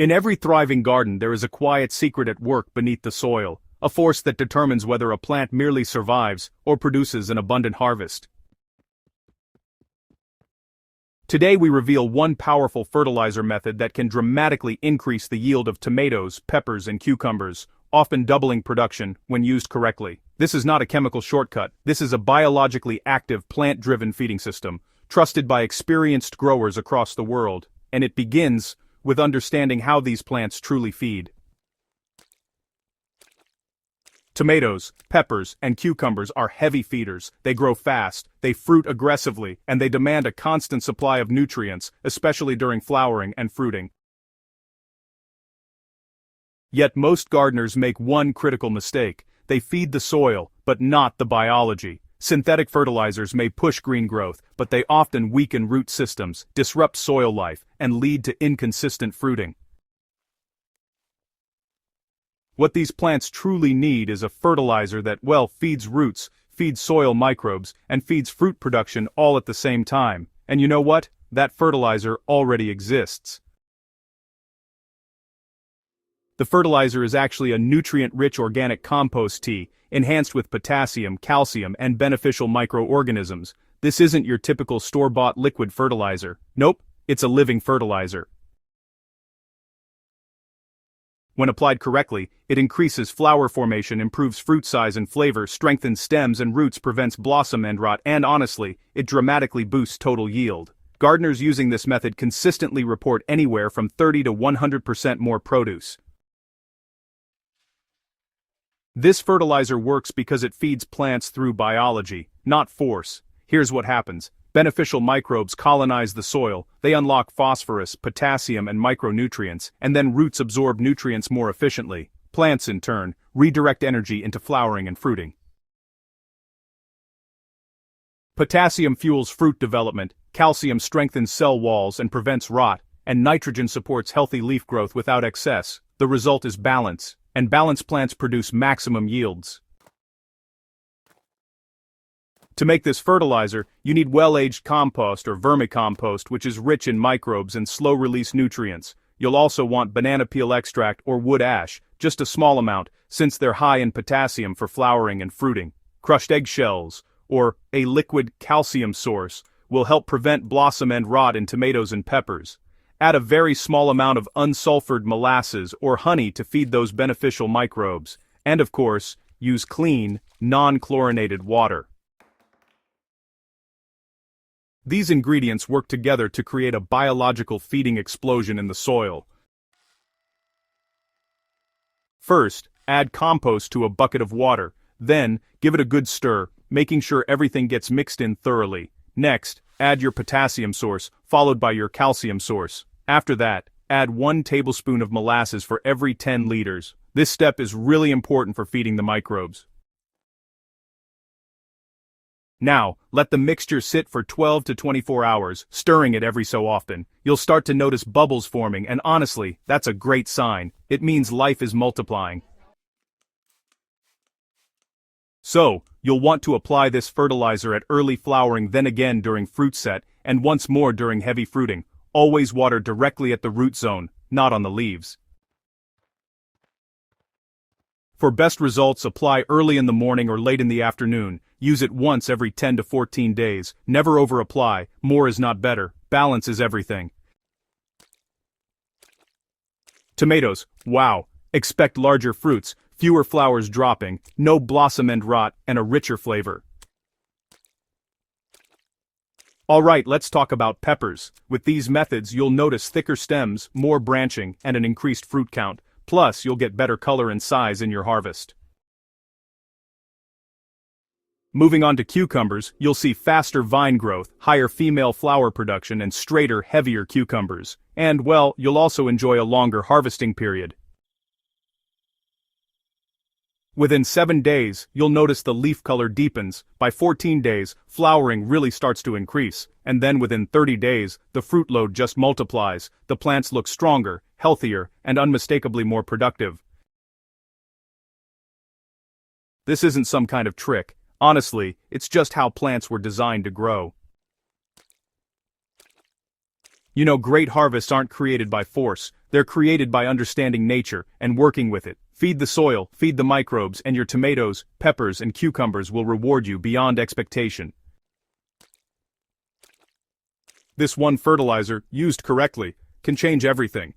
In every thriving garden there is a quiet secret at work beneath the soil, a force that determines whether a plant merely survives or produces an abundant harvest. Today we reveal one powerful fertilizer method that can dramatically increase the yield of tomatoes, peppers, and cucumbers, often doubling production when used correctly. This is not a chemical shortcut, this is a biologically active plant-driven feeding system, trusted by experienced growers across the world, and it begins with understanding how these plants truly feed. Tomatoes, peppers, and cucumbers are heavy feeders. They grow fast, they fruit aggressively, and they demand a constant supply of nutrients, especially during flowering and fruiting. Yet most gardeners make one critical mistake. They feed the soil, but not the biology. Synthetic fertilizers may push green growth, but they often weaken root systems, disrupt soil life, and lead to inconsistent fruiting. What these plants truly need is a fertilizer that, feeds roots, feeds soil microbes, and feeds fruit production all at the same time. And you know what? That fertilizer already exists. The fertilizer is actually a nutrient-rich organic compost tea, enhanced with potassium, calcium, and beneficial microorganisms. This isn't your typical store-bought liquid fertilizer. Nope, it's a living fertilizer. When applied correctly, it increases flower formation, improves fruit size and flavor, strengthens stems and roots, prevents blossom end rot, and honestly, it dramatically boosts total yield. Gardeners using this method consistently report anywhere from 30 to 100% more produce. This fertilizer works because it feeds plants through biology, not force. Here's what happens. Beneficial microbes colonize the soil, they unlock phosphorus, potassium, and micronutrients, and then roots absorb nutrients more efficiently. Plants, in turn, redirect energy into flowering and fruiting. Potassium fuels fruit development, calcium strengthens cell walls and prevents rot, and nitrogen supports healthy leaf growth without excess. The result is balance, and balanced plants produce maximum yields. To make this fertilizer, you need well-aged compost or vermicompost, which is rich in microbes and slow-release nutrients. You'll also want banana peel extract or wood ash, just a small amount, since they're high in potassium for flowering and fruiting. Crushed eggshells, or a liquid calcium source, will help prevent blossom end rot in tomatoes and peppers. Add a very small amount of unsulfured molasses or honey to feed those beneficial microbes. And of course, use clean, non-chlorinated water. These ingredients work together to create a biological feeding explosion in the soil. First, add compost to a bucket of water, then, give it a good stir, making sure everything gets mixed in thoroughly. Next, add your potassium source, followed by your calcium source. After that, add 1 tablespoon of molasses for every 10 liters. This step is really important for feeding the microbes. Now, let the mixture sit for 12 to 24 hours, stirring it every so often. You'll start to notice bubbles forming, and honestly, that's a great sign. It means life is multiplying. So, you'll want to apply this fertilizer at early flowering, then again during fruit set, and once more during heavy fruiting. Always water directly at the root zone, not on the leaves. For best results, apply early in the morning or late in the afternoon. Use it once every 10 to 14 days. Never over-apply. More is not better. Balance is everything. Tomatoes. Wow. Expect larger fruits, fewer flowers dropping, no blossom end rot, and a richer flavor. Alright, let's talk about peppers. With these methods, you'll notice thicker stems, more branching, and an increased fruit count. Plus, you'll get better color and size in your harvest. Moving on to cucumbers, you'll see faster vine growth, higher female flower production, and straighter, heavier cucumbers. And, you'll also enjoy a longer harvesting period. Within 7 days, you'll notice the leaf color deepens. By 14 days, flowering really starts to increase. And then within 30 days, the fruit load just multiplies. The plants look stronger, healthier, and unmistakably more productive. This isn't some kind of trick. Honestly, it's just how plants were designed to grow. You know, great harvests aren't created by force, they're created by understanding nature and working with it. Feed the soil, feed the microbes, and your tomatoes, peppers, and cucumbers will reward you beyond expectation. This one fertilizer, used correctly, can change everything.